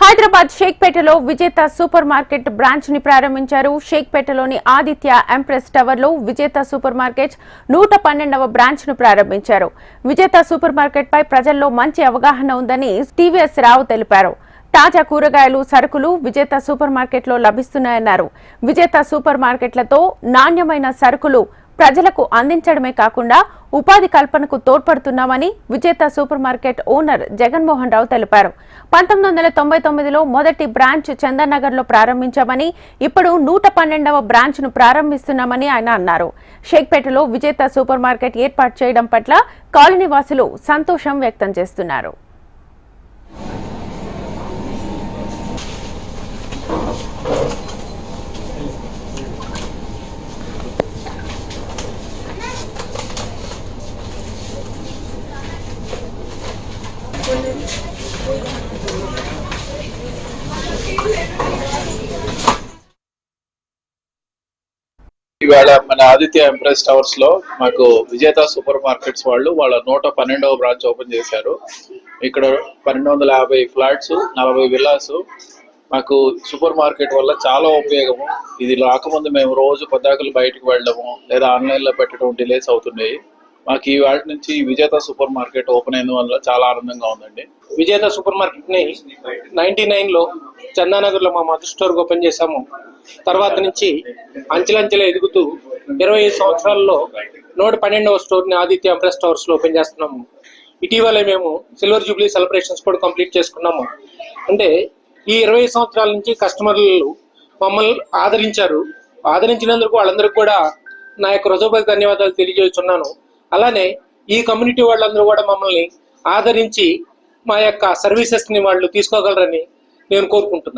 హైదరాబాద్ షేక్పేటలో విజేత super market branch ని ప్రారంభించారు. షేక్పేటలోని ఆదిత్య ఎంప్రెస్ టవర్ లో విజేత సూపర్ మార్కెట్ 112వ బ్రాంచ్ ను ప్రారంభించారు. విజేత సూపర్ మార్కెట్ పై ప్రజల్లో మంచి అవగాహన ఉందని టీవీఎస్ రావు తెలిపారు. తాజా కూరగాయలు, సరుకులు విజేత సూపర్ మార్కెట్ లో లభిస్తున్నాయన్నారు. విజేత సూపర్ మార్కెట్లతో నాణ్యమైన సరుకులు ప్రజలకు అందించడమే కాకుండా ఉపాధి కల్పనకు తోడ్పడుతున్నామని విజేత super market owner Jaganmohan Rao తెలిపారు. 1999లో మొదటి బ్రాంచ్ చందనగర్ లో ప్రారంభించామని, ఇప్పుడు 112వ బ్రాంచ్ ను ప్రారంభిస్తున్నామని ఆయన అన్నారు. షేక్పేటలో విజేత సూపర్ మార్కెట్ ఏర్పాటు చేయడం పట్ల కాలనీ వాసులు సంతోషం వ్యక్తం చేస్తున్నారు. ఇవాళ మన ఆదిత్య ఎంప్రెస్ టవర్స్ లో మాకు విజేత సూపర్ మార్కెట్స్ వాళ్ళు వాళ్ళ 112వ బ్రాంచ్ ఓపెన్ చేశారు. ఇక్కడ 1250 ఫ్లాట్స్, 40 విల్లాస్. మాకు సూపర్ మార్కెట్ వల్ల చాలా ఉపయోగము. ఇది రాకముందు మేము రోజు పొద్దాకలు బయటకు వెళ్ళడము లేదా ఆన్లైన్ లో పెట్టడం డిలేస్ అవుతున్నాయి. మాకు ఈ వాటి నుంచి విజేత సూపర్ మార్కెట్ ఓపెన్ అయిన వల్ల చాలా ఆనందంగా ఉందండి. విజేత సూపర్ మార్కెట్ ని 99లో చందానగర్ లో మా మదర్ స్టోర్ ఓపెన్ చేశాము. తర్వాత నుంచి అంచెలంచెలు ఎదుగుతూ 25 సంవత్సరాల్లో 112వ స్టోర్ ని ఆదిత్య ఎంప్రెస్ టవర్స్ లో ఓపెన్ చేస్తున్నాము. ఇటీవలే మేము సిల్వర్ జూబ్లీ సెలబ్రేషన్స్ కూడా కంప్లీట్ చేసుకున్నాము. అంటే ఈ 20 సంవత్సరాల నుంచి కస్టమర్లు మమ్మల్ని ఆదరించినందుకు వాళ్ళందరికీ కూడా నా యొక్క హృదయపూర్వక ధన్యవాదాలు తెలియజేస్తున్నాను. అలానే ఈ కమ్యూనిటీ వాళ్ళందరూ కూడా మమ్మల్ని ఆదరించి మా యొక్క సర్వీసెస్ ని వాళ్ళు తీసుకోగలరని నేను కోరుకుంటున్నాను.